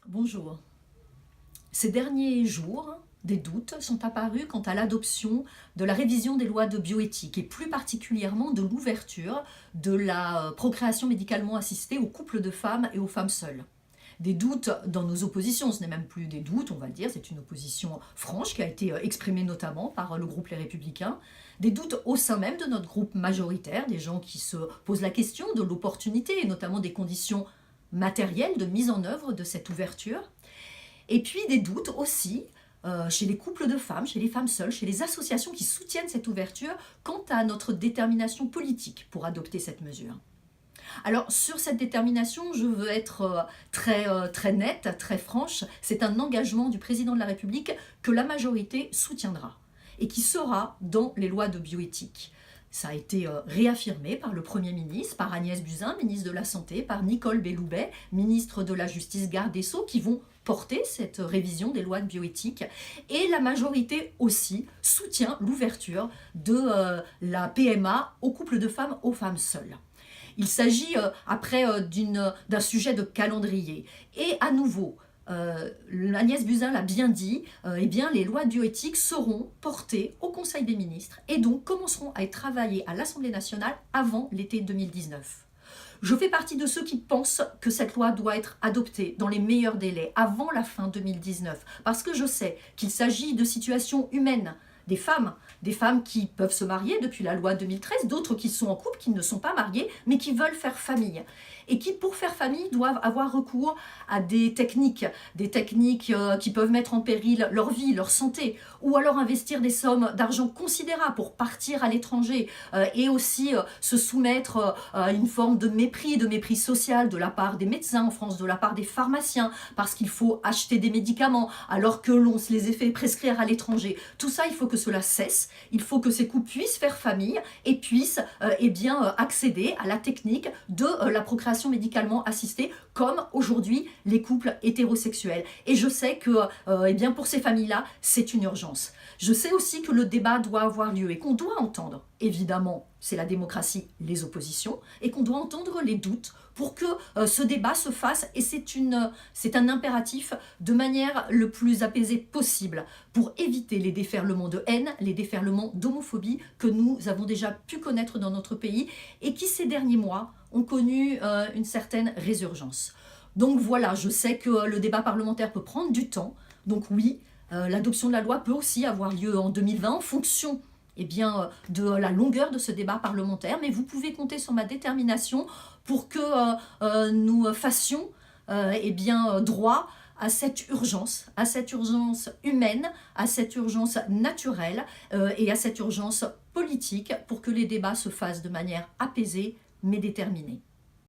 Bonjour. Ces derniers jours, des doutes sont apparus quant à l'adoption de la révision des lois de bioéthique et plus particulièrement de l'ouverture de la procréation médicalement assistée aux couples de femmes et aux femmes seules. Des doutes dans nos oppositions, ce n'est même plus des doutes, on va le dire, c'est une opposition franche qui a été exprimée notamment par le groupe Les Républicains. Des doutes au sein même de notre groupe majoritaire, des gens qui se posent la question de l'opportunité et notamment des conditions matérielles de mise en œuvre de cette ouverture. Et puis des doutes aussi chez les couples de femmes, chez les femmes seules, chez les associations qui soutiennent cette ouverture quant à notre détermination politique pour adopter cette mesure. Alors sur cette détermination, je veux être très nette, très franche. C'est un engagement du président de la République que la majorité soutiendra et qui sera dans les lois de bioéthique. Ça a été réaffirmé par le Premier ministre, par Agnès Buzyn, ministre de la Santé, par Nicole Belloubet, ministre de la Justice, garde des Sceaux, qui vont porter cette révision des lois de bioéthique. Et la majorité aussi soutient l'ouverture de la PMA aux couples de femmes, aux femmes seules. Il s'agit après d'un sujet de calendrier. Et à nouveau, Agnès Buzyn l'a bien dit, eh bien, les lois de bioéthique seront portées au Conseil des ministres et donc commenceront à être travaillées à l'Assemblée nationale avant l'été 2019. Je fais partie de ceux qui pensent que cette loi doit être adoptée dans les meilleurs délais, avant la fin 2019, parce que je sais qu'il s'agit de situations humaines, des femmes qui peuvent se marier depuis la loi 2013, d'autres qui sont en couple, qui ne sont pas mariées, mais qui veulent faire famille. Et qui, pour faire famille, doivent avoir recours à des techniques qui peuvent mettre en péril leur vie, leur santé, ou alors investir des sommes d'argent considérables pour partir à l'étranger et aussi se soumettre à une forme de mépris social de la part des médecins en France, de la part des pharmaciens, parce qu'il faut acheter des médicaments alors que l'on se les fait prescrire à l'étranger. Tout ça, il faut que cela cesse. Il faut que ces couples puissent faire famille et puissent accéder à la technique de la procréation médicalement assistée, comme aujourd'hui les couples hétérosexuels. Et je sais que pour ces familles-là, c'est une urgence. Je sais aussi que le débat doit avoir lieu et qu'on doit entendre, évidemment, c'est la démocratie, les oppositions, et qu'on doit entendre les doutes pour que ce débat se fasse, et c'est un impératif de manière le plus apaisée possible pour éviter les déferlements de haine, les déferlements d'homophobie que nous avons déjà pu connaître dans notre pays et qui ces derniers mois ont connu une certaine résurgence. Donc voilà, je sais que le débat parlementaire peut prendre du temps, donc oui, l'adoption de la loi peut aussi avoir lieu en 2020 en fonction de la longueur de ce débat parlementaire, mais vous pouvez compter sur ma détermination pour que nous fassions droit à cette urgence humaine, à cette urgence naturelle et à cette urgence politique pour que les débats se fassent de manière apaisée mais déterminée.